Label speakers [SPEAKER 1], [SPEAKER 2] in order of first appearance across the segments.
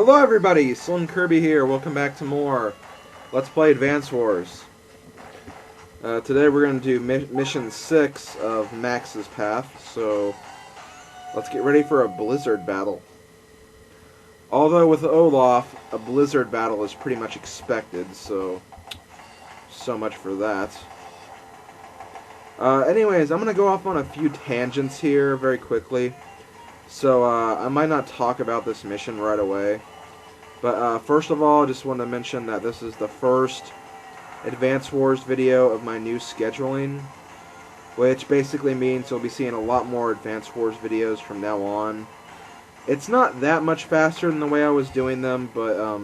[SPEAKER 1] Hello everybody, SlimKirby here. Welcome back to more Let's Play Advance Wars. Today we're going to do Mission 6 of Max's Path, so let's get ready for a blizzard battle. Although with Olaf, a blizzard battle is pretty much expected, so much for that. Anyways, I'm going to go off on a few tangents here very quickly. So, I might not talk about this mission right away. But, first of all, I just want to mention that this is the first Advance Wars video of my new scheduling. Which basically means you'll be seeing a lot more Advance Wars videos from now on. It's not that much faster than the way I was doing them, but,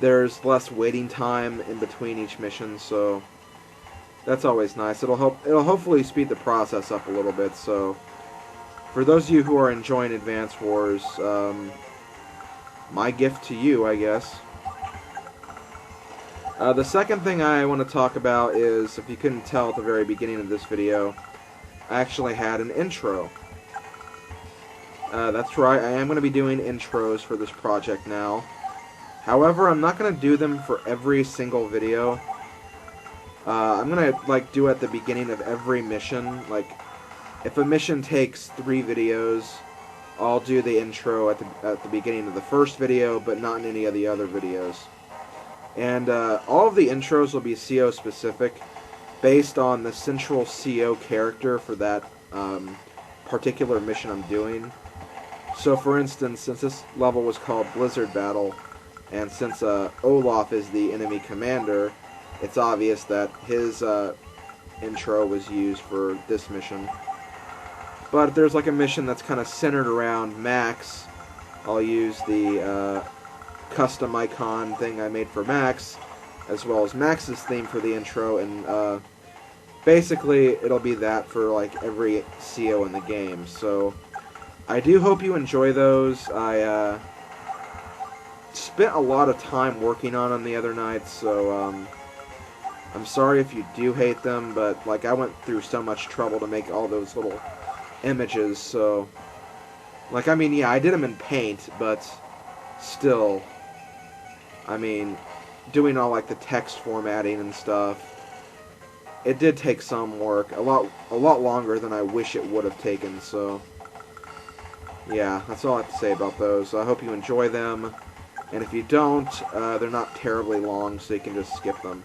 [SPEAKER 1] there's less waiting time in between each mission, so that's always nice. It'll hopefully speed the process up a little bit, so for those of you who are enjoying Advance Wars, my gift to you, I guess. The second thing I want to talk about is, if you couldn't tell at the very beginning of this video, I actually had an intro. That's right, I am going to be doing intros for this project now. However, I'm not going to do them for every single video. I'm going to, do at the beginning of every mission, if a mission takes 3 videos, I'll do the intro at the beginning of the first video, but not in any of the other videos. And all of the intros will be CO specific, based on the central CO character for that particular mission I'm doing. So for instance, since this level was called Blizzard Battle, and since Olaf is the enemy commander, it's obvious that his intro was used for this mission. But if there's a mission that's kind of centered around Max, I'll use the custom icon thing I made for Max, as well as Max's theme for the intro, and basically it'll be that for every CO in the game. So I do hope you enjoy those. I spent a lot of time working on them the other night, so I'm sorry if you do hate them, but I went through so much trouble to make all those little images, so I mean, yeah, I did them in Paint, but still, I mean, doing all the text formatting and stuff, it did take some work, a lot longer than I wish it would have taken. So yeah, that's all I have to say about those. I hope you enjoy them, and if you don't, they're not terribly long, so you can just skip them.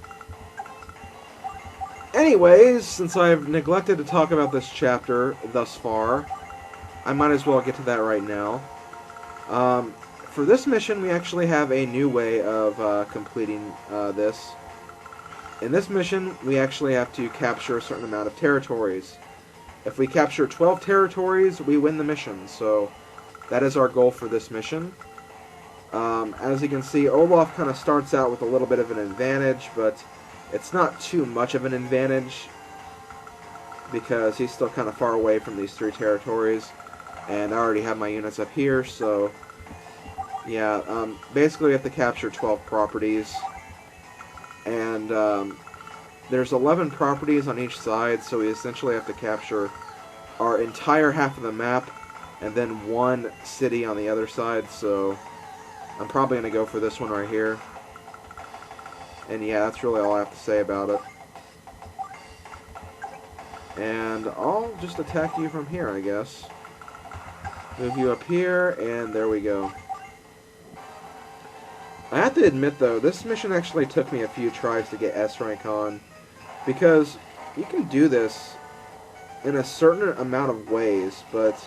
[SPEAKER 1] Anyways, since I've neglected to talk about this chapter thus far, I might as well get to that right now. For this mission, we actually have a new way of completing this. In this mission, we actually have to capture a certain amount of territories. If we capture 12 territories, we win the mission, so that is our goal for this mission. As you can see, Olaf kind of starts out with a little bit of an advantage, but it's not too much of an advantage, because he's still kind of far away from these 3 territories, and I already have my units up here, so yeah, basically we have to capture 12 properties, and there's 11 properties on each side, so we essentially have to capture our entire half of the map, and then 1 city on the other side, so I'm probably going to go for this one right here. And yeah, that's really all I have to say about it. And I'll just attack you from here, I guess. Move you up here, and there we go. I have to admit, though, this mission actually took me a few tries to get S rank on, because you can do this in a certain amount of ways, but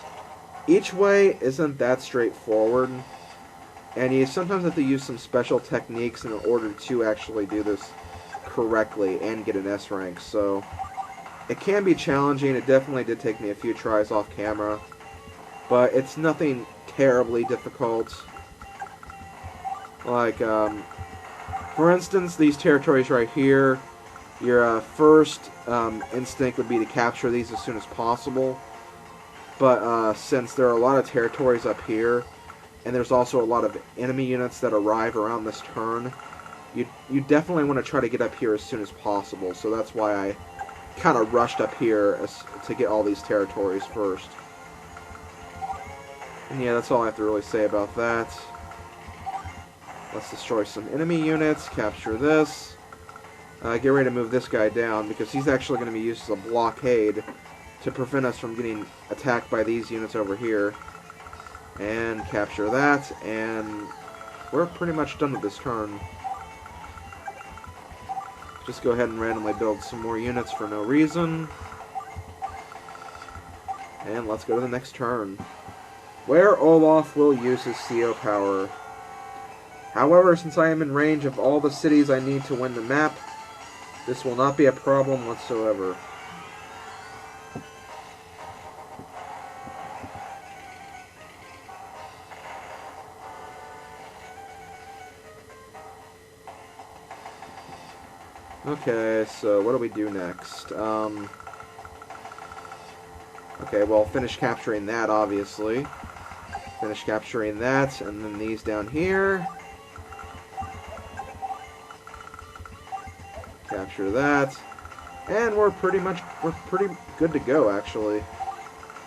[SPEAKER 1] each way isn't that straightforward. And you sometimes have to use some special techniques in order to actually do this correctly and get an S rank. So it can be challenging. It definitely did take me a few tries off camera, but it's nothing terribly difficult. For instance, these territories right here, your first instinct would be to capture these as soon as possible. But since there are a lot of territories up here, and there's also a lot of enemy units that arrive around this turn, you definitely want to try to get up here as soon as possible. So that's why I kind of rushed up here to get all these territories first. And yeah, that's all I have to really say about that. Let's destroy some enemy units, capture this. Get ready to move this guy down, because he's actually going to be used as a blockade to prevent us from getting attacked by these units over here. And capture that, and we're pretty much done with this turn. Just go ahead and randomly build some more units for no reason. And let's go to the next turn, where Olaf will use his CO power. However, since I am in range of all the cities I need to win the map, this will not be a problem whatsoever. Okay, so what do we do next? Okay, well, finish capturing that, obviously. Finish capturing that, and then these down here. Capture that. And we're pretty good to go, actually.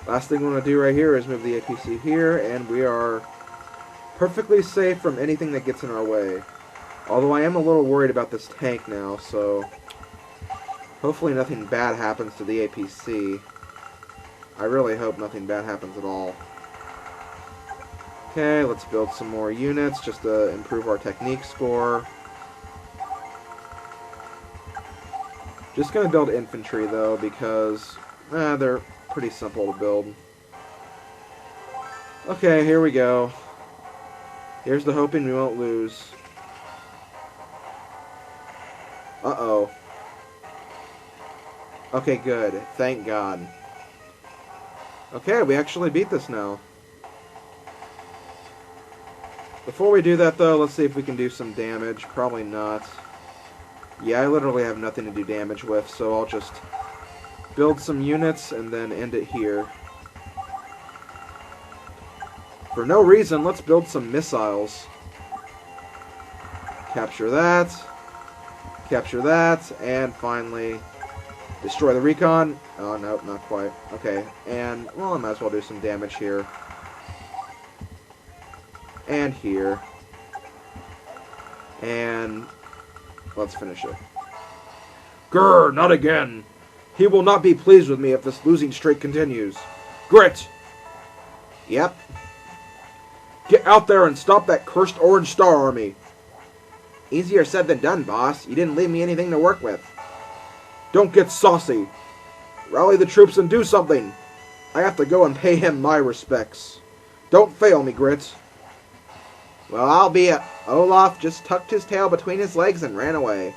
[SPEAKER 1] Last thing we want to do right here is move the APC here, and we are perfectly safe from anything that gets in our way. Although I am a little worried about this tank now, so hopefully nothing bad happens to the APC. I really hope nothing bad happens at all. Okay, let's build some more units just to improve our technique score. Just gonna build infantry though, because they're pretty simple to build. Okay, here we go. Here's the hoping we won't lose. Uh-oh. Okay, good. Thank God. Okay, we actually beat this now. Before we do that, though, let's see if we can do some damage. Probably not. Yeah, I literally have nothing to do damage with, so I'll just build some units and then end it here. For no reason, let's build some missiles. Capture that. Capture that. And finally, destroy the recon. Oh, no, not quite. Okay, and, well, I might as well do some damage here. And here. And let's finish it. Grr, not again. He will not be pleased with me if this losing streak continues. Grit! Yep. Get out there and stop that cursed Orange Star Army. Easier said than done, boss. You didn't leave me anything to work with. Don't get saucy. Rally the troops and do something. I have to go and pay him my respects. Don't fail me, Grit. Well, I'll be it. Olaf just tucked his tail between his legs and ran away.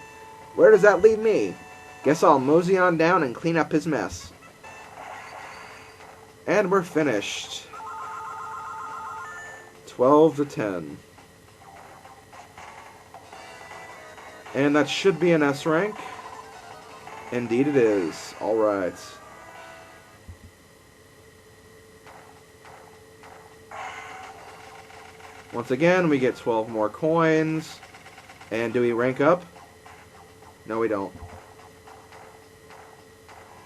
[SPEAKER 1] Where does that leave me? Guess I'll mosey on down and clean up his mess. And we're finished. 12-10. And that should be an S rank. Indeed it is. Alright. Once again, we get 12 more coins. And do we rank up? No, we don't.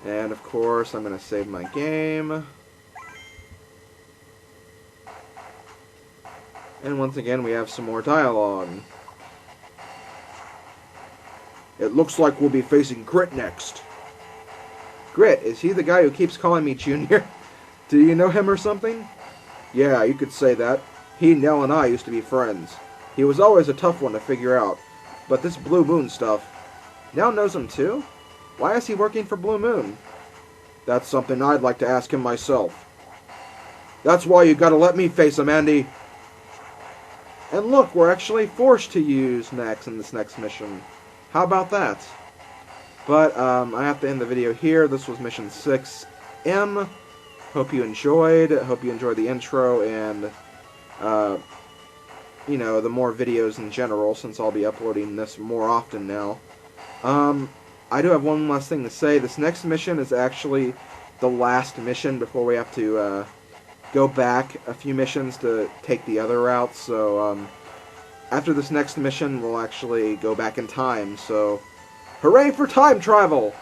[SPEAKER 1] And of course, I'm going to save my game. And once again, we have some more dialogue. It looks like we'll be facing Grit next. Grit, is he the guy who keeps calling me Junior? Do you know him or something? Yeah, you could say that. He, Nell, and I used to be friends. He was always a tough one to figure out. But this Blue Moon stuff... Nell knows him too? Why is he working for Blue Moon? That's something I'd like to ask him myself. That's why you gotta let me face him, Andy. And look, we're actually forced to use Max in this next mission. How about that? But, I have to end the video here. This was Mission 6M. Hope you enjoyed. Hope you enjoyed the intro and... you know, the more videos in general, since I'll be uploading this more often now. I do have one last thing to say. This next mission is actually the last mission before we have to, go back a few missions to take the other route, so, after this next mission, we'll actually go back in time, so... Hooray for time travel!